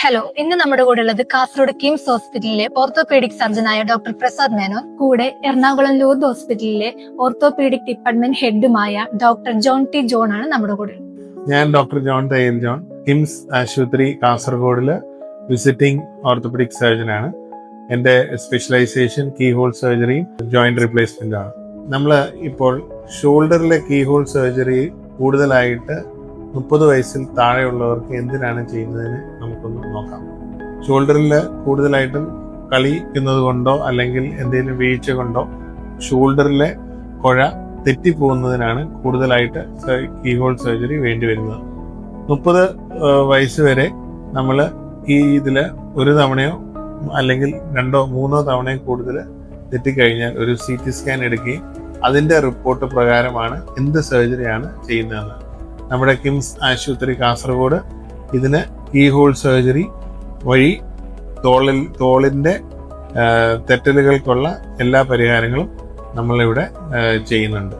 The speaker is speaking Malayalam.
ഹലോ, ഇന്ന് നമ്മുടെ കൂടെ ഉള്ളത് കാസർഗോഡ് കിംസ് ഹോസ്പിറ്റലിലെ ഓർത്തോപീഡിക് സർജനായ ഡോക്ടർ പ്രസാദ് മേനോൻ, കൂടെ എറണാകുളം ലൂർദ് ഹോസ്പിറ്റലിലെ ഓർത്തോപീഡിക് ഡിപ്പാർട്ട്മെന്റ് ഹെഡുമായ ഡോക്ടർ ജോൺ ടി ജോൺ ആണ് നമ്മുടെ കൂടെ. ഞാൻ doctor John Thayyil John, KIMS ആശുപത്രി കാസർഗോഡില് വിസിറ്റിംഗ് ഓർത്തോപീഡിക് സർജൻ ആണ്. എൻ്റെ സ്പെഷ്യലൈസേഷൻ കീ ഹോൾ സർജറിയും ജോയിന്റ് റീപ്ലേസ്മെന്റ് ആണ്. നമ്മൾ ഇപ്പോൾ ഷോൾഡറിലെ കീ ഹോൾ സർജറി കൂടുതലായിട്ട് 30 വയസ്സിൽ താഴെയുള്ളവർക്ക് എന്തിനാണ് ചെയ്യുന്നതിന് നമുക്കൊന്ന് നോക്കാം. ഷോൾഡറിൽ കൂടുതലായിട്ടും കളിക്കുന്നത് കൊണ്ടോ അല്ലെങ്കിൽ എന്തെങ്കിലും വീഴ്ച കൊണ്ടോ ഷോൾഡറിലെ കുഴ തെറ്റിപ്പോകുന്നതിനാണ് കൂടുതലായിട്ട് കീ ഹോൾ സർജറി വേണ്ടി വരുന്നത്. 30 വയസ്സ് വരെ നമ്മൾ ഇതിൽ ഒരു തവണയോ അല്ലെങ്കിൽ 2 or 3 തവണയോ കൂടുതൽ തെറ്റിക്കഴിഞ്ഞാൽ ഒരു CT സ്കാൻ എടുക്കുകയും അതിൻ്റെ റിപ്പോർട്ട് പ്രകാരമാണ് എന്ത് സർജറിയാണ് ചെയ്യുന്നതെന്ന്. നമ്മുടെ കിംസ് ആശുപത്രി കാസർഗോഡ് ഇതിന് കീ ഹോൾ സർജറി വഴി തോളിൻ്റെ തെറ്റലുകൾക്കുള്ള എല്ലാ പരിഹാരങ്ങളും നമ്മളിവിടെ ചെയ്യുന്നുണ്ട്.